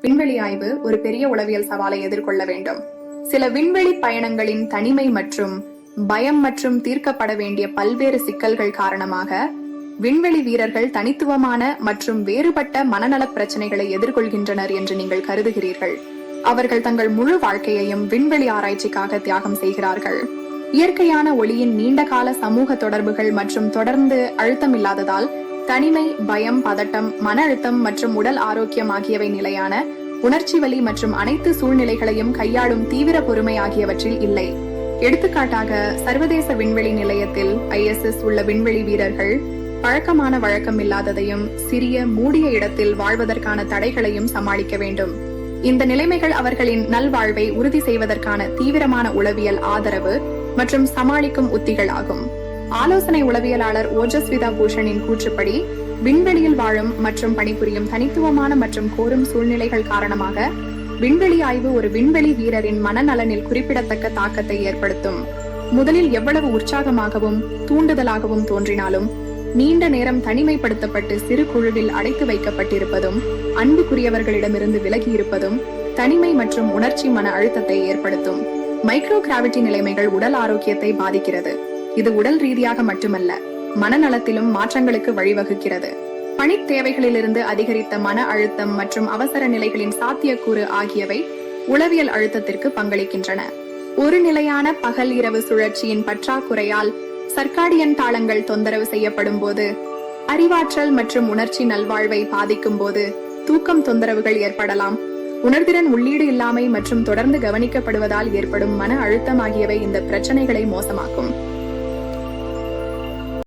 விண்வெளி ஆய்வு ஒரு பெரிய உளவியல் சவாலை எதிர்கொள்ள வேண்டும். சில விண்வெளி பயணங்களின் தனிமை மற்றும் பயம் மற்றும் தீர்க்கப்பட வேண்டிய பல்வேறு சிக்கல்கள் காரணமாக விண்வெளி வீரர்கள் தனித்துவமான மற்றும் வேறுபட்ட மனநல பிரச்சனைகளை எதிர்கொள்கின்றனர் என்று நீங்கள் கருதுகிறீர்கள். அவர்கள் தங்கள் முழு வாழ்க்கையையும் விண்வெளி ஆராய்ச்சிக்காக தியாகம் செய்கிறார்கள். இயற்கையான ஒளியின் நீண்டகால சமூக தொடர்புகள் மற்றும் தொடர்ந்து அழுத்தம் இல்லாததால் தனிமை, பயம், பதட்டம், மன அழுத்தம் மற்றும் உடல் ஆரோக்கியம் ஆகியவை நிலையான உணர்ச்சி வலி மற்றும் அனைத்து சூழ்நிலைகளையும் கையாளும் தீவிர பொறுமை ஆகியவற்றில் இல்லை. எடுத்துக்காட்டாக, சர்வதேச விண்வெளி நிலையத்தில் ISS உள்ள விண்வெளி வீரர்கள் பழக்கமான வழக்கம் இல்லாததையும் சிறிய மூடிய இடத்தில் வாழ்வதற்கான தடைகளையும் சமாளிக்க வேண்டும். இந்த நிலைமைகள் அவர்களின் நல்வாழ்வை உறுதி செய்வதற்கான தீவிரமான உளவியல் ஆதரவு மற்றும் சமாளிக்கும் உத்திகள் ஆகும். ஆலோசனை உளவியலாளர் ஓஜஸ்விதா பூஷனின் கூற்றுப்படி, விண்வெளியில் வாழும் மற்றும் பணிபுரியும் தனித்துவமான மற்றும் கோரும் சூழ்நிலைகள் காரணமாக விண்வெளி ஆய்வு ஒரு விண்வெளி வீரரின் மனநலனில் குறிப்பிடத்தக்க தாக்கத்தை ஏற்படுத்தும். முதலில் எவ்வளவு உற்சாகமாகவும் தூண்டுதலாகவும் தோன்றினாலும், நீண்ட நேரம் தனிமைப்படுத்தப்பட்டு சிறு குழுவில் அடைத்து வைக்கப்பட்டிருப்பதும் அன்புக்குரியவர்களிடமிருந்து விலகி இருப்பதும் தனிமை மற்றும் உணர்ச்சி மன அழுத்தத்தை ஏற்படுத்தும். மைக்ரோ கிராவிட்டி நிலைமைகள் உடல் ஆரோக்கியத்தை பாதிக்கிறது. இது உடல் ரீதியாக மட்டுமல்ல, மனநலத்திலும் மாற்றங்களுக்கு வழிவகுக்கிறது. பணி தேவைகளிலிருந்து அதிகரித்த மன அழுத்தம் மற்றும் அவசர நிலைகளின் சாத்தியக்கூறு ஆகியவை உளவியல் அழுத்தத்திற்கு பங்களிக்கின்றன. ஒரு நிலையான பகல் இரவு சுழற்சியின் பற்றாக்குறையால் சர்க்காடியன் தாளங்கள் தொந்தரவு செய்யப்படும் போது, அறிவாற்றல் மற்றும் உணர்ச்சி நல்வாழ்வை பாதிக்கும் போது தூக்கம் தொந்தரவுகள் ஏற்படலாம். உணர்திறன் உள்ளீடு இல்லாமை மற்றும் தொடர்ந்து கவனிக்கப்படுவதால் ஏற்படும் மன அழுத்தம் ஆகியவை இந்த பிரச்சனைகளை மோசமாக்கும்.